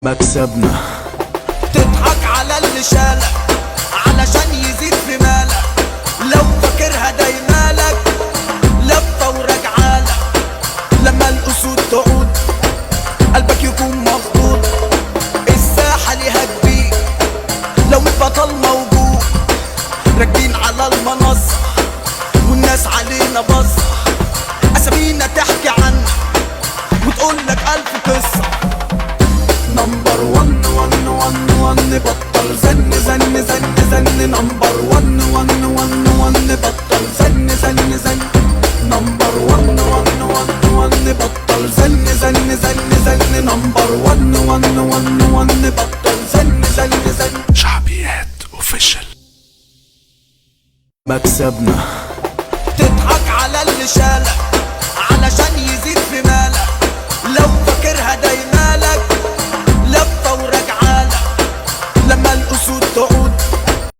مكسبنا. تضحك على اللي شالك علشان يزيد في مالك، لو فاكرها دايمالك لفة وراجعالك. لما الأسود تعود قلبك يكون مخضوض، الساحة ليها كبير لو البطل موجود. راكبين على المنصة والناس علينا بصة، أسامينا تحكي عنك وتقولك ألف قصة. نمبر ون ون ون ون بطل زن زن زن زن. نمبر ون ون ون ون بطل زن زن زن. نمبر ون ون ون ون بطل زن زن زن زن. نمبر ون ون ون ون بطل زن زن زن. شعبيات اوفيشال. مكسبنا. تضحك على اللي شالك